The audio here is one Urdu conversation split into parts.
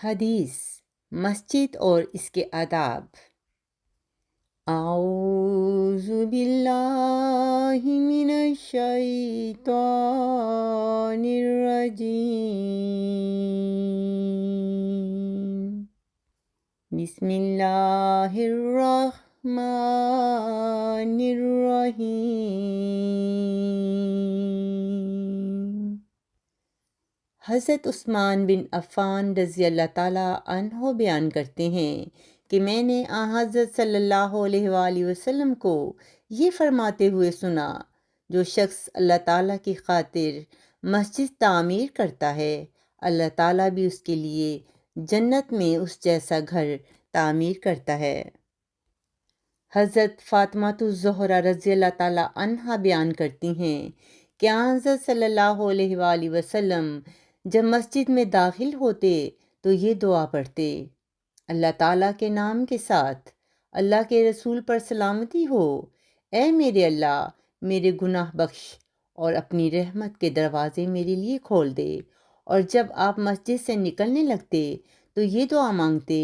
حدیث مسجد اور اس کے آداب۔ اعوذ باللہ من الشیطان الرجیم، بسم اللہ الرحمن الرحیم۔ حضرت عثمان بن عفان رضی اللہ تعالیٰ عنہ بیان کرتے ہیں کہ میں نے حضرت صلی اللہ علیہ وآلہ وسلم کو یہ فرماتے ہوئے سنا، جو شخص اللہ تعالیٰ کی خاطر مسجد تعمیر کرتا ہے، اللہ تعالیٰ بھی اس کے لیے جنت میں اس جیسا گھر تعمیر کرتا ہے۔ حضرت فاطمہ الزہرا رضی اللہ تعالیٰ عنہا بیان کرتی ہیں کہ حضرت صلی اللہ علیہ وآلہ وسلم جب مسجد میں داخل ہوتے تو یہ دعا پڑھتے: اللہ تعالیٰ کے نام کے ساتھ، اللہ کے رسول پر سلامتی ہو، اے میرے اللہ میرے گناہ بخش اور اپنی رحمت کے دروازے میرے لیے کھول دے۔ اور جب آپ مسجد سے نکلنے لگتے تو یہ دعا مانگتے: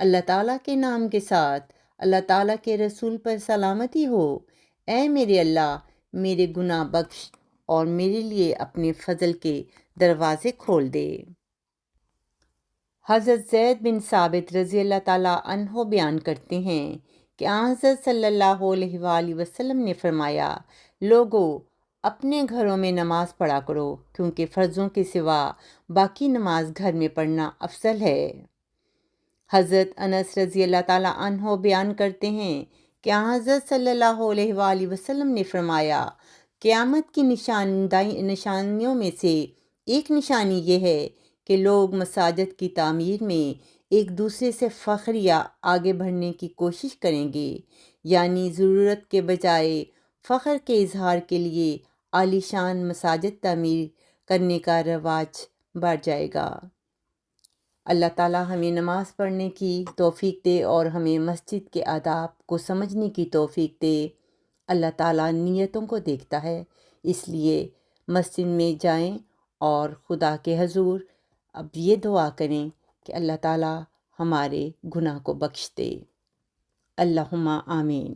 اللہ تعالیٰ کے نام کے ساتھ، اللہ تعالیٰ کے رسول پر سلامتی ہو، اے میرے اللہ میرے گناہ بخش اور میرے لیے اپنے فضل کے دروازے کھول دے۔ حضرت زید بن ثابت رضی اللہ تعالیٰ عنہ بیان کرتے ہیں کہ حضرت صلی اللہ علیہ وآلہ وسلم نے فرمایا: لوگو اپنے گھروں میں نماز پڑھا کرو، کیونکہ فرضوں کے سوا باقی نماز گھر میں پڑھنا افضل ہے۔ حضرت انس رضی اللہ تعالیٰ عنہ بیان کرتے ہیں کہ حضرت صلی اللہ علیہ وآلہ وسلم نے فرمایا: قیامت کی نشانیوں میں سے ایک نشانی یہ ہے کہ لوگ مساجد کی تعمیر میں ایک دوسرے سے فخر یا آگے بڑھنے کی کوشش کریں گے، یعنی ضرورت کے بجائے فخر کے اظہار کے لیے عالی شان مساجد تعمیر کرنے کا رواج بڑھ جائے گا۔ اللہ تعالیٰ ہمیں نماز پڑھنے کی توفیق دے اور ہمیں مسجد کے آداب کو سمجھنے کی توفیق دے۔ اللہ تعالیٰ نیتوں کو دیکھتا ہے، اس لیے مسجد میں جائیں اور خدا کے حضور اب یہ دعا کریں کہ اللہ تعالیٰ ہمارے گناہ کو بخش دے۔ اللہم آمین۔